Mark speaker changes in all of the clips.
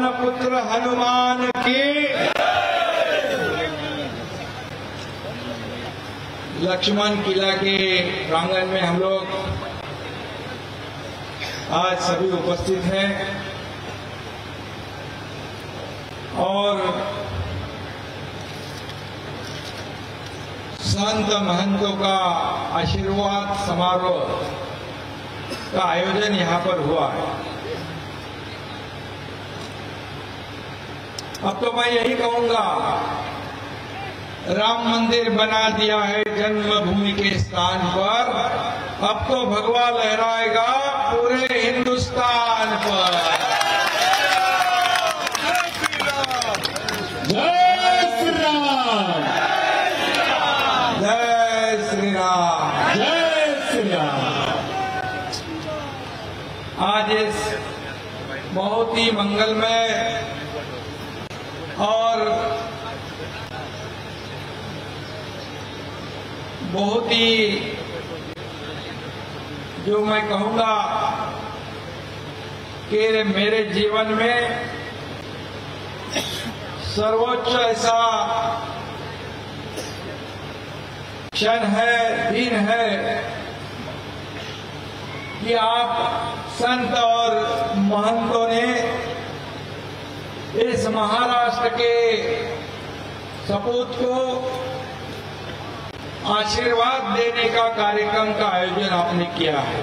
Speaker 1: पवन पुत्र हनुमान की। लक्ष्मण किला के प्रांगण में हम लोग आज सभी उपस्थित हैं और संत महंतों का आशीर्वाद समारोह का आयोजन यहाँ पर हुआ है। अब तो मैं यही कहूंगा, राम मंदिर बना दिया है जन्मभूमि के स्थान पर, अब तो भगवा लहराएगा पूरे हिंदुस्तान पर।
Speaker 2: जय श्री राम,
Speaker 1: जय श्री राम,
Speaker 2: जय श्री राम।
Speaker 1: आज इस बहुत ही मंगलमय और बहुत ही, जो मैं कहूंगा कि मेरे जीवन में सर्वोच्च ऐसा क्षण है, दिन है कि आप संत और महंतों ने इस महाराष्ट्र के सपूत को आशीर्वाद देने का कार्यक्रम का आयोजन आपने किया है।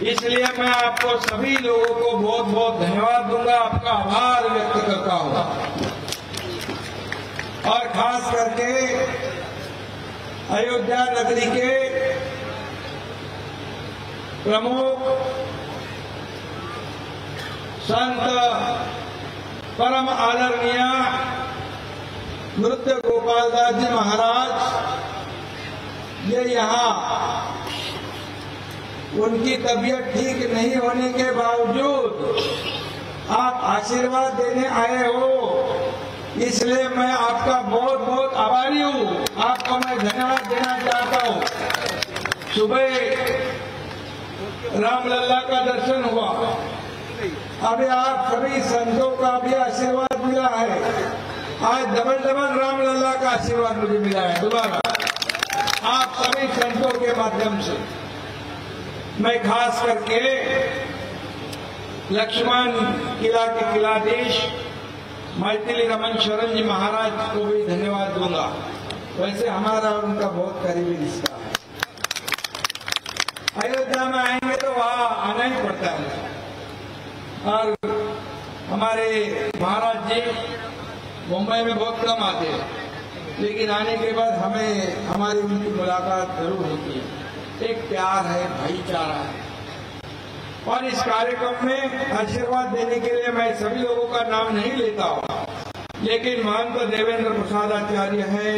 Speaker 1: इसलिए मैं आपको सभी लोगों को बहुत बहुत धन्यवाद दूंगा, आपका आभार व्यक्त करता हूं। और खास करके अयोध्या नगरी के प्रमुख संत परम आदरणीय नृत्य गोपाल दास जी महाराज, ये यहाँ उनकी तबीयत ठीक नहीं होने के बावजूद आप आशीर्वाद देने आए हो, इसलिए मैं आपका बहुत बहुत आभारी हूँ। आपको मैं धन्यवाद देना चाहता हूँ। सुबह रामलला का दर्शन हुआ, अभी आप सभी संतों का भी आशीर्वाद मिला है। आज डबल रामलला का आशीर्वाद मुझे मिला है दोबारा आप सभी संतों के माध्यम से। मैं खास करके लक्ष्मण किला के किलाधीश मैथिली रमन शरण जी महाराज को भी धन्यवाद दूंगा। वैसे हमारा और उनका बहुत करीबी रिश्ता है। अयोध्या में आएंगे तो वहाँ आना ही पड़ता है। और हमारे महाराज जी मुंबई में बहुत कम आते हैं, लेकिन आने के बाद हमें हमारी उनकी मुलाकात जरूर होती है। एक प्यार है, भाईचारा है। और इस कार्यक्रम में आशीर्वाद देने के लिए मैं सभी लोगों का नाम नहीं लेता हूँ, लेकिन महंत देवेंद्र प्रसाद आचार्य हैं,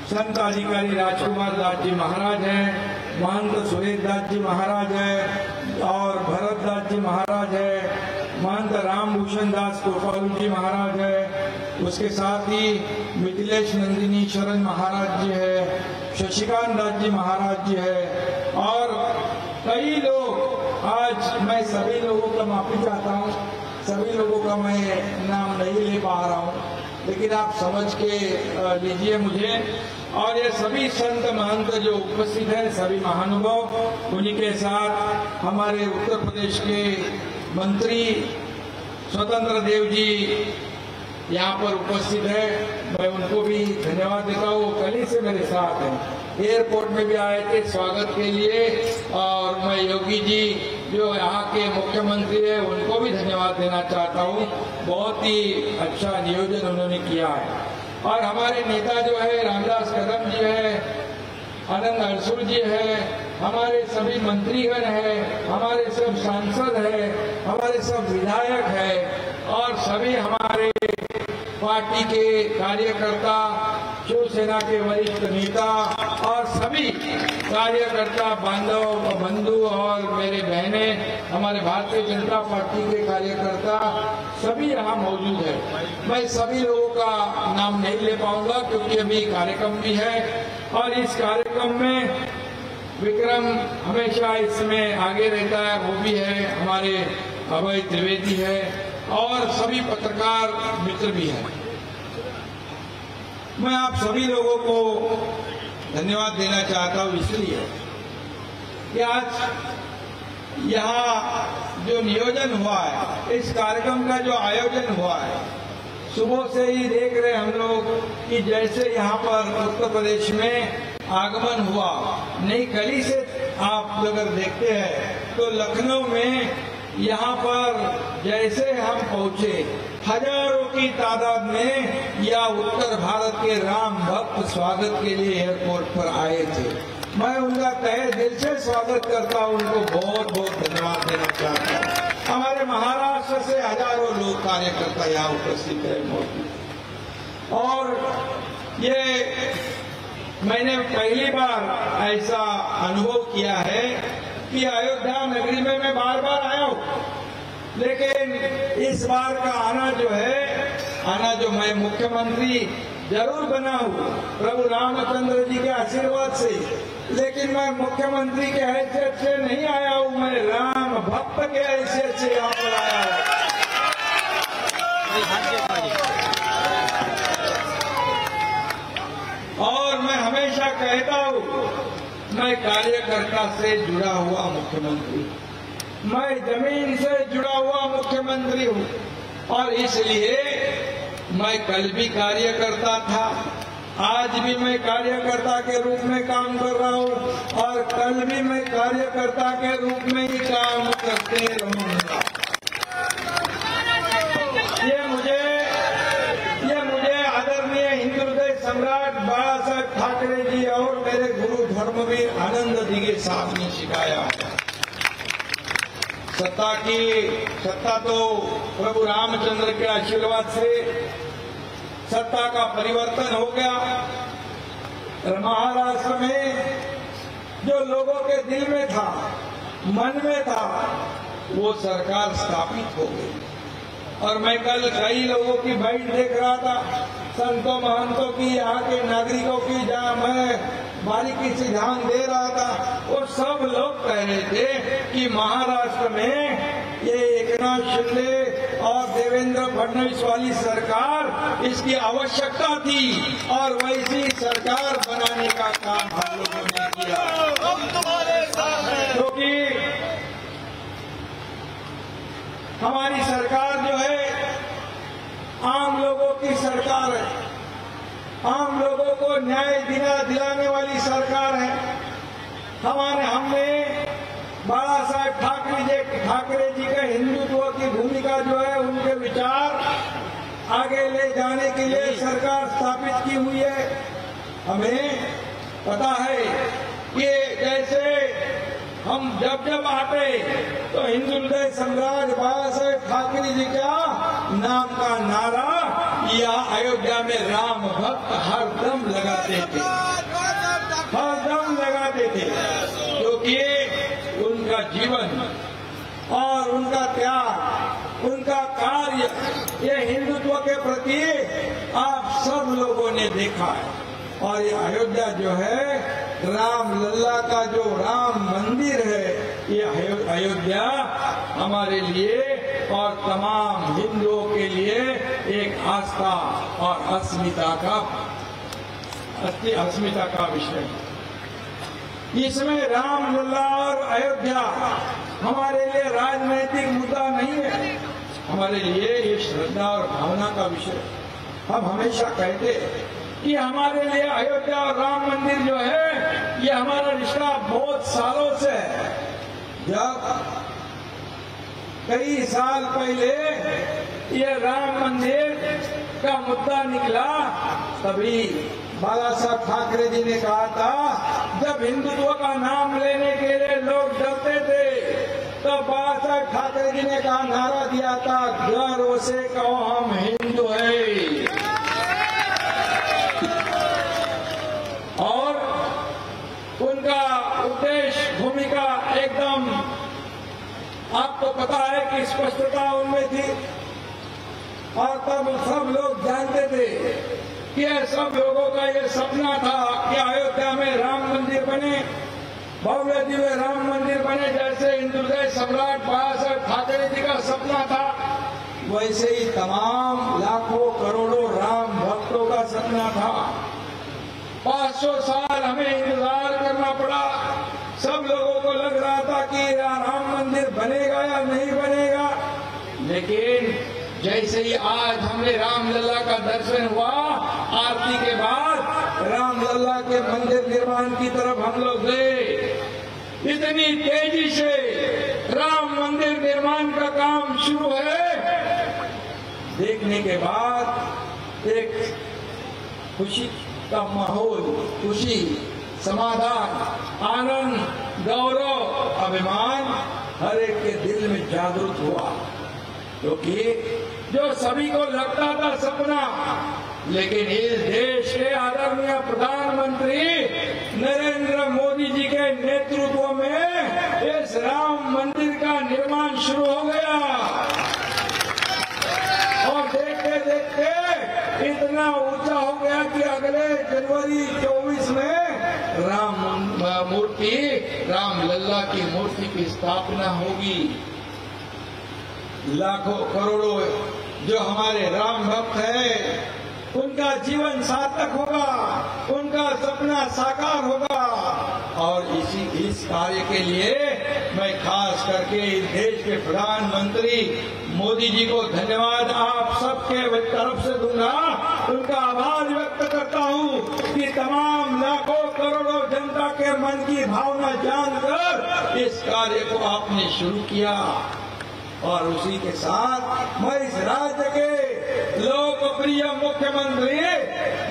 Speaker 1: संत अधिकारी राजकुमार दास जी महाराज हैं, महंत सुरेश दास जी महाराज हैं और भरत दास जी महाराज हैं, महंत रामभूषण दास गोपाल जी महाराज है, उसके साथ ही मिथिलेश नंदिनी शरण महाराज जी है, शशिकांत दास जी महाराज जी है और कई लोग। आज मैं सभी लोगों का माफी चाहता हूँ, सभी लोगों का मैं नाम नहीं ले पा रहा हूँ, लेकिन आप समझ के लीजिए मुझे। और ये सभी संत महंत जो उपस्थित हैं, सभी महानुभाव, उन्हीं के साथ हमारे उत्तर प्रदेश के मंत्री स्वतंत्र देव जी यहाँ पर उपस्थित है, मैं उनको भी धन्यवाद देता हूँ। कल ही से मेरे साथ हैं, एयरपोर्ट में भी आए थे स्वागत के लिए। और मैं योगी जी जो यहाँ के मुख्यमंत्री है, उनको भी धन्यवाद देना चाहता हूँ। बहुत ही अच्छा नियोजन उन्होंने किया है। और हमारे नेता जो है रामदास कदम जी है, आनंद अरसुल जी है, हमारे सभी मंत्रीगण है, हमारे सब सांसद है, हमारे सब विधायक है और सभी हमारे पार्टी के कार्यकर्ता, शिवसेना के वरिष्ठ नेता और सभी कार्यकर्ता बांधव बंधु और मेरे बहने, हमारे भारतीय जनता पार्टी के कार्यकर्ता सभी यहाँ मौजूद है। मैं सभी लोगों का नाम नहीं ले पाऊंगा क्योंकि अभी कार्यक्रम भी है। और इस कार्यक्रम में विक्रम हमेशा इसमें आगे रहता है, वो भी है, हमारे अभय त्रिवेदी है, और सभी पत्रकार मित्र भी हैं। मैं आप सभी लोगों को धन्यवाद देना चाहता हूं इसलिए कि आज यहाँ जो नियोजन हुआ है, इस कार्यक्रम का जो आयोजन हुआ है, सुबह से ही देख रहे हम लोग कि जैसे यहाँ पर उत्तर प्रदेश में आगमन हुआ, नई कली से आप अगर देखते हैं तो लखनऊ में यहाँ पर जैसे हम पहुंचे, हजारों की तादाद में या उत्तर भारत के राम भक्त स्वागत के लिए एयरपोर्ट पर आए थे। मैं उनका तहे दिल से स्वागत करता हूं, उनको बहुत बहुत धन्यवाद देना चाहता हूं। हमारे महाराष्ट्र से हजारों लोग कार्यकर्ता यहाँ उपस्थित है मौजूद, और ये मैंने पहली बार ऐसा अनुभव किया है कि अयोध्या नगरी में मैं बार बार आया हूँ, लेकिन इस बार का आना जो मैं मुख्यमंत्री जरूर बना हूँ प्रभु रामचंद्र जी के आशीर्वाद से, लेकिन मैं मुख्यमंत्री के हैसियत से नहीं आया हूँ, मैं राम भक्त के हैसियत से यहाँ पर आया हूँ। और मैं हमेशा कहता हूँ, मैं कार्यकर्ता से जुड़ा हुआ मुख्यमंत्री, मैं जमीन से जुड़ा हुआ मुख्यमंत्री हूँ, और इसलिए मैं कल भी कार्यकर्ता था, आज भी मैं कार्यकर्ता के रूप में काम कर रहा हूँ, और कल भी मैं कार्यकर्ता के रूप में ही काम करते रहूंगा। ये मुझे आदरणीय हिंदू हृदय सम्राट बाला साहेब ठाकरे जी और मेरे गुरु धर्मवीर आनंद दिघे साहब ने सिखाया है। सत्ता तो प्रभु रामचंद्र के आशीर्वाद से सत्ता का परिवर्तन हो गया। महाराष्ट्र में जो लोगों के दिल में था, मन में था, वो सरकार स्थापित हो गई। और मैं कल कई लोगों की बाइट देख रहा था, संतों महंतों की, यहाँ के नागरिकों की, जहाँ मैं बारीकी से ध्यान दे रहा था, और सब लोग कह रहे थे कि महाराष्ट्र में ये एकनाथ शिंदे और देवेंद्र फडणवीस वाली सरकार, इसकी आवश्यकता थी, और वैसी सरकार बनाने का काम हम लोगों ने किया। क्योंकि हमारी सरकार जो है आम लोगों की सरकार है, आम लोगों को न्याय दिलाने वाली सरकार है। हमने बाला साहेब ठाकरे जी के हिंदुत्व की भूमिका जो है, उनके विचार आगे ले जाने के लिए सरकार स्थापित की हुई है। हमें पता है कि जैसे हम जब आते तो हिंदू हृदय सम्राट बाला साहेब ठाकरे जी का नाम का नारा या अयोध्या में राम भक्त हरदम लगाते थे, क्योंकि उनका जीवन और उनका त्याग, उनका कार्य, ये हिंदुत्व के प्रति आप सब लोगों ने देखा है। और ये अयोध्या जो है, राम लल्ला का जो राम मंदिर है, ये अयोध्या हमारे लिए और तमाम हिंदुओं के लिए एक आस्था और अस्मिता का विषय है। इसमें राम लल्ला और अयोध्या हमारे लिए राजनीतिक मुद्दा नहीं है, हमारे लिए ये श्रद्धा और भावना का विषय। हम हमेशा कहते हैं कि हमारे लिए अयोध्या और राम मंदिर जो है, ये हमारा रिश्ता बहुत सालों से है। जब कई साल पहले ये राम मंदिर का मुद्दा निकला, तभी बाला साहब ठाकरे जी ने कहा था, जब हिंदुत्व का नाम लेने के लिए लोग डरते थे, तो बाला साहब ठाकरे जी ने कहा, नारा दिया था, गर्व से कहो हम हिंदू हैं। और उनका उद्देश्य, भूमिका एकदम आपको पता है कि स्पष्टता उनमें थी। और तब सब लोग जानते थे कि सब लोगों का ये सपना था कि अयोध्या में राम मंदिर बने, भव्य दिव्य राम मंदिर बने, जैसे हिंदू हृदय सम्राट बाला साहेब ठाकरे जी का सपना था, वैसे ही तमाम लाखों करोड़ों राम भक्तों का सपना था। 500 साल हमें इंतजार करना पड़ा। सब लोगों को लग रहा था कि राम मंदिर बनेगा या नहीं बनेगा, लेकिन जैसे ही आज हमने रामलला का दर्शन हुआ, आरती के बाद रामलला के मंदिर निर्माण की तरफ हम लोग गए। इतनी तेजी से राम मंदिर निर्माण का काम शुरू है, देखने के बाद एक खुशी का माहौल, खुशी, समाधान, आनंद, गौरव, अभिमान हर एक के दिल में जागृत हुआ। क्योंकि जो सभी को लगता था सपना, लेकिन इस देश के आदरणीय प्रधानमंत्री नरेंद्र मोदी जी के नेतृत्व में इस राम मंदिर का निर्माण शुरू हो गया और देखते देखते इतना ऊंचा हो गया कि अगले जनवरी 24 में रामलला की मूर्ति की स्थापना होगी। लाखों करोड़ों जो हमारे राम भक्त हैं, उनका जीवन सार्थक होगा, उनका सपना साकार होगा। और इस कार्य के लिए मैं खास करके इस देश के प्रधानमंत्री मोदी जी को धन्यवाद आप सबके तरफ से दूंगा। उनका आभार व्यक्त करता हूं कि तमाम लाखों करोड़ों जनता के मन की भावना जानकर इस कार्य को आपने शुरू किया। और उसी के साथ मैं इस राज्य के लोकप्रिय मुख्यमंत्री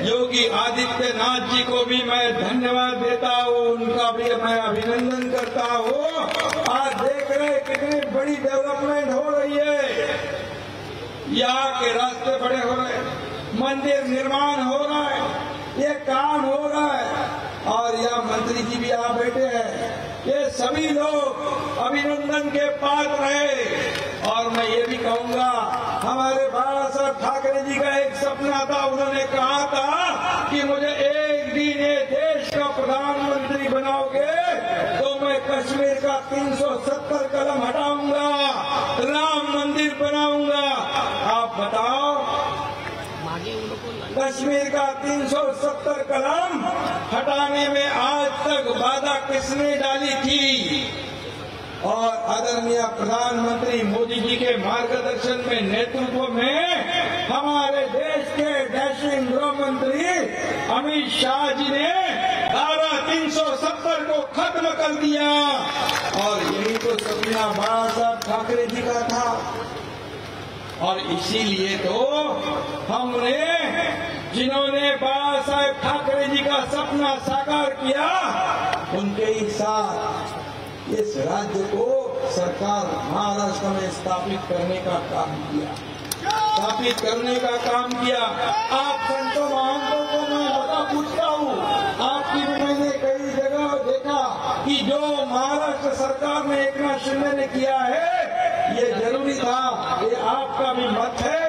Speaker 1: योगी आदित्यनाथ जी को भी मैं धन्यवाद देता हूँ, उनका भी मैं अभिनंदन करता हूँ। आज देख रहे कितनी बड़ी डेवलपमेंट हो रही है, यहाँ के रास्ते बड़े हो रहे हैं, मंदिर निर्माण हो रहा है, ये काम हो रहा है। और यहाँ मंत्री जी भी यहाँ बैठे हैं, ये सभी लोग अभिनंदन के पात्र हैं। और मैं ये भी कहूंगा, हमारे बाबा साहब ठाकरे जी का एक सपना था, उन्होंने कहा था कि मुझे एक दिन ये देश का प्रधानमंत्री बनाओगे तो मैं कश्मीर का 370 कलम हटाऊंगा, राम मंदिर बनाऊंगा। आप बताओ, कश्मीर का 370 कलम हटाने में आज तक बाधा किसने डाली थी? और आदरणीय प्रधानमंत्री मोदी जी के मार्गदर्शन में, नेतृत्व में हमारे देश के डैशिंग गृह मंत्री अमित शाह जी ने धारा 370 को खत्म कर दिया। और यही तो सपना बाबा साहब ठाकरे जी का था। और इसीलिए तो हमने, जिन्होंने बाबा साहेब ठाकरे जी का सपना साकार किया, उनके ही साथ इस राज्य को सरकार महाराष्ट्र में स्थापित करने का काम किया, आप संतों महंतों को मैं बता पूछता हूँ, आपकी भी मैंने कई जगह देखा कि जो महाराष्ट्र सरकार ने एकनाथ शिंदे ने किया है, ये जरूरी था, ये आपका भी मत है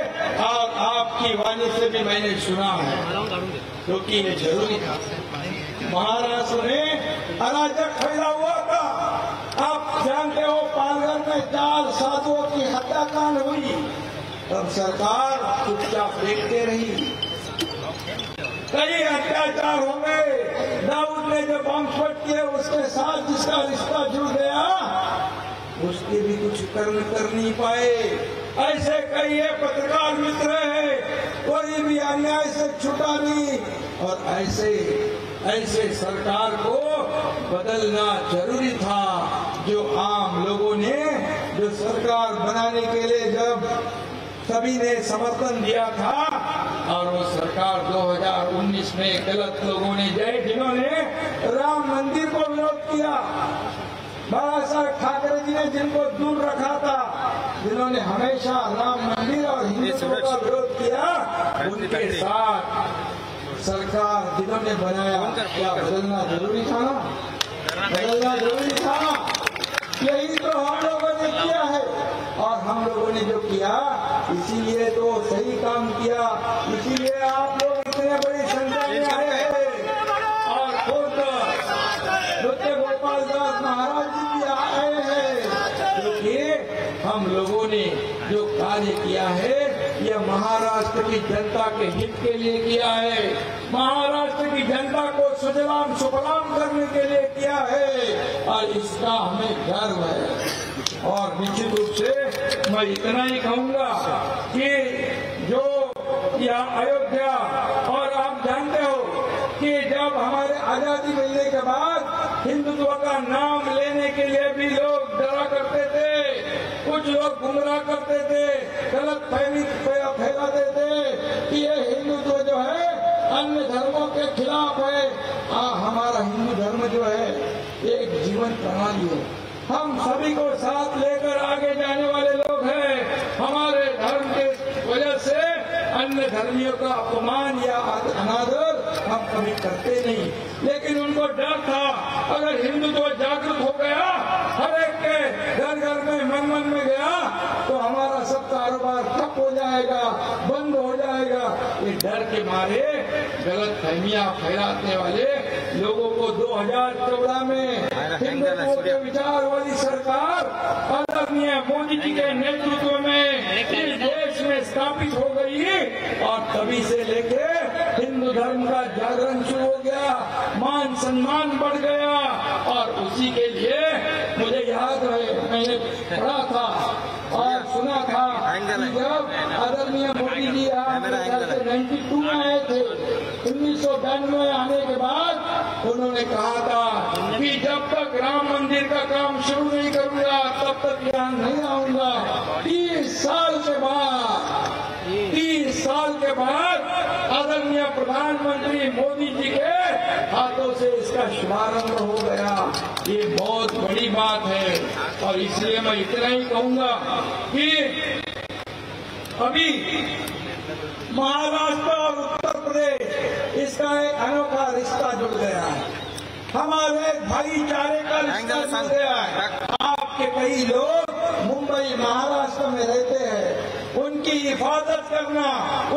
Speaker 1: और आपकी वाणी से भी मैंने सुना है, क्योंकि ये जरूरी था। महाराष्ट्र में अराजक फैला हुआ था। आप जानते हो, पालघर में 4 साधुओं की हत्याकांड हुई, तब सरकार चुपचाप देखते रही। कई अत्याचार हो गए। दाऊद ने जो बमस्फोट किए, उसके साथ जिसका रिश्ता जुड़ गया, उसके भी कुछ कर्म कर नहीं पाए। ऐसे कई पत्रकार मित्र हैं, कोई भी अन्याय से छूटा नहीं। और ऐसे सरकार को बदलना जरूरी था। जो आम लोगों ने जो सरकार बनाने के लिए जब सभी ने समर्थन दिया था, और वो सरकार 2019 में गलत लोगों ने जिन्होंने राम मंदिर को विरोध किया, बाबा साहब ठाकरे जी ने जिनको दूर रखा था, जिन्होंने हमेशा राम मंदिर और हिंदुत्व का विरोध किया, उनके साथ सरकार जिन्होंने बनाया, क्या बदलना जरूरी था? बदलना जरूरी था। यही तो हम लोगों ने किया है। और हम लोगों ने जो किया, इसीलिए तो सही काम किया, इसीलिए आप लोग इतने बड़ी संख्या में आए हैं। और खुद नृत्य गोपाल दास महाराज जी भी आए हैं, क्योंकि हम हम लोगों ने जो कार्य किया है यह महाराष्ट्र की जनता के हित के लिए किया है, महाराष्ट्र की जनता को सुजलाम सुफलाम करने के लिए किया है और इसका हमें गर्व है। और निश्चित रूप से मैं इतना ही कहूंगा कि जो यह अयोध्या, और आप जानते हो कि जब हमारे आजादी मिलने के बाद हिंदुत्व का नाम लेने के लिए भी लोग डरा करते थे, कुछ लोग गुमराह करते थे, गलत फहमी फैलाते थे कि ये हिंदुत्व जो है अन्य धर्मों के खिलाफ है। हमारा हिंदू धर्म जो है एक जीवन प्रणाली है, हम सभी को साथ लेकर आगे जाने वाले लोग हैं। हमारे धर्म के वजह से अन्य धर्मियों का अपमान या अनादर हम कभी करते नहीं, लेकिन उनको डर था अगर हिंदुत्व जागरूक हो गया, हर एक के घर घर में मन मन में गया तो हमारा सब कारोबार ठप हो जाएगा, बंद हो जाएगा। ये डर के मारे गलत फहमियां फैलाने वाले लोगों को 2014 में हिंदुत्व के विचार वाली सरकार आदरणीय मोदी जी के नेतृत्व में इस देश में स्थापित हो गई और तभी से लेके हिंदू धर्म का जागरण शुरू हो गया, मान सम्मान बढ़ गया। और उसी के लिए मुझे याद है, मैंने पढ़ा था और सुना था कि जब आदरणीय मोदी जी यहाँ 92 में आए थे, 1992 आने के बाद उन्होंने कहा था कि जब तक राम मंदिर का काम शुरू नहीं करूंगा तब तक यहाँ नहीं आऊंगा। 30 साल के बाद आदरणीय प्रधानमंत्री मोदी जी के हाथों से इसका शुभारंभ हो गया। ये बहुत बड़ी बात है और इसलिए मैं इतना ही कहूंगा कि अभी महाराष्ट्र और उत्तर प्रदेश इसका एक अनोखा रिश्ता जुड़ गया है, हमारे भाईचारे का रिश्ता जुड़ गया है। आपके कई लोग मुंबई महाराष्ट्र में रहते हैं, उनकी हिफाजत करना,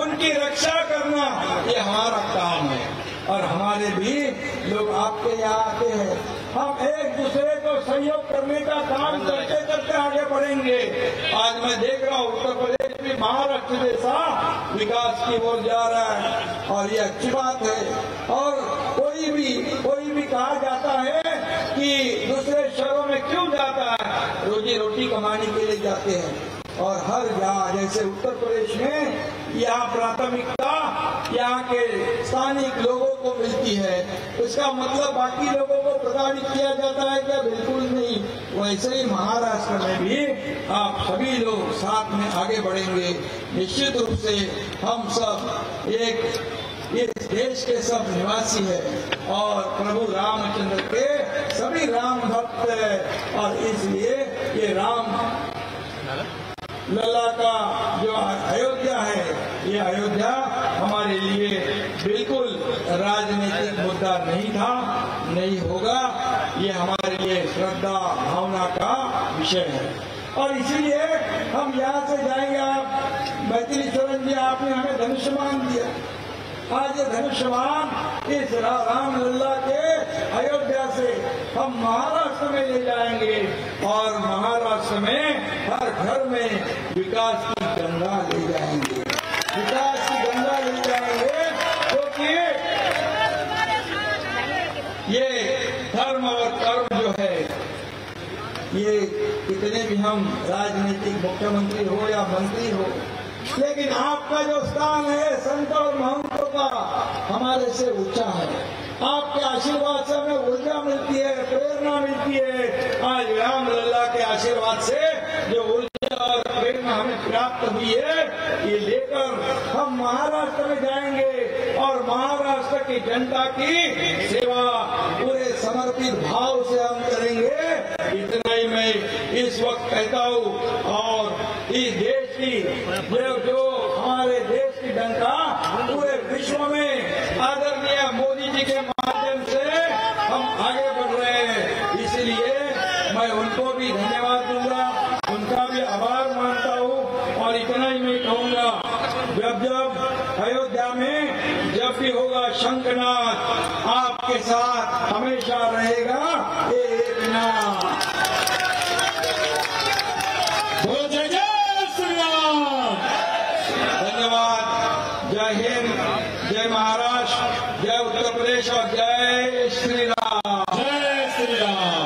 Speaker 1: उनकी रक्षा करना ये हमारा काम है और हमारे भी लोग आपके यहाँ आते हैं। हम एक दूसरे को सहयोग करने का काम करते करते आगे बढ़ेंगे। आज मैं देख रहा हूँ उत्तर प्रदेश भी महाराष्ट्र जैसा विकास की ओर जा रहा है और ये अच्छी बात है। और कोई भी कहा जाता है कि दूसरे शहरों में क्यों जाता है, रोजी रोटी कमाने के लिए जाते हैं। और हर जगह जैसे उत्तर प्रदेश में यहाँ प्राथमिकता यहाँ के स्थानिक लोगों को मिलती है, इसका मतलब बाकी लोगों को प्रताड़ित किया जाता है क्या? बिल्कुल नहीं। वैसे ही महाराष्ट्र में भी आप सभी लोग साथ में आगे बढ़ेंगे। निश्चित रूप से हम सब एक इस देश के सब निवासी है और प्रभु रामचंद्र के सभी राम भक्त है और इसलिए ये राम लला का जो अयोध्या है, ये अयोध्या हमारे लिए बिल्कुल राजनीतिक मुद्दा नहीं था, नहीं होगा। ये हमारे लिए श्रद्धा भावना का विषय है और इसीलिए हम यहाँ से जाएंगे। आप मैथिली चरण जी, आपने हमें धनुष्यमान दिया। आज ये धनुष्यमान इस राम लल्ला के अयोध्या से हम महाराष्ट्र में ले जाएंगे और महाराष्ट्र में हर घर में विकास की गंगा ले जाएंगे, विकास की गंगा ले जाएंगे। क्योंकि ये धर्म और कर्म जो है, ये कितने भी हम राजनीतिक मुख्यमंत्री हो या मंत्री हो, लेकिन आपका जो स्थान है संत और महंतों का हमारे से ऊंचा है। आपके आशीर्वाद से हमें ऊर्जा मिलती है, प्रेरणा मिलती है। आज राम लल्ला के आशीर्वाद से जो ऊर्जा और प्रेरणा हमें प्राप्त हुई है, ये लेकर हम महाराष्ट्र में जाएंगे और महाराष्ट्र की जनता की सेवा पूरे समर्पित भाव से हम करेंगे। इतना ही मैं इस वक्त कहता हूँ और इस देश की जो हमारे देश की जनता पूरे विश्व में आदरणीय मोदी जी के माध्यम से हम आगे बढ़ रहे हैं, इसलिए मैं उनको भी धन्यवाद दूंगा, उनका भी आभार मानता हूँ। और इतना ही मैं कहूँगा, जब अयोध्या में जब भी होगा शंखनाद आपके साथ हमेशा रहेगा एक नाम। धन्यवाद। जय हिंद, जय महाराष्ट्र, जय उत्तर प्रदेश और जय श्री राम।
Speaker 2: जय श्री राम।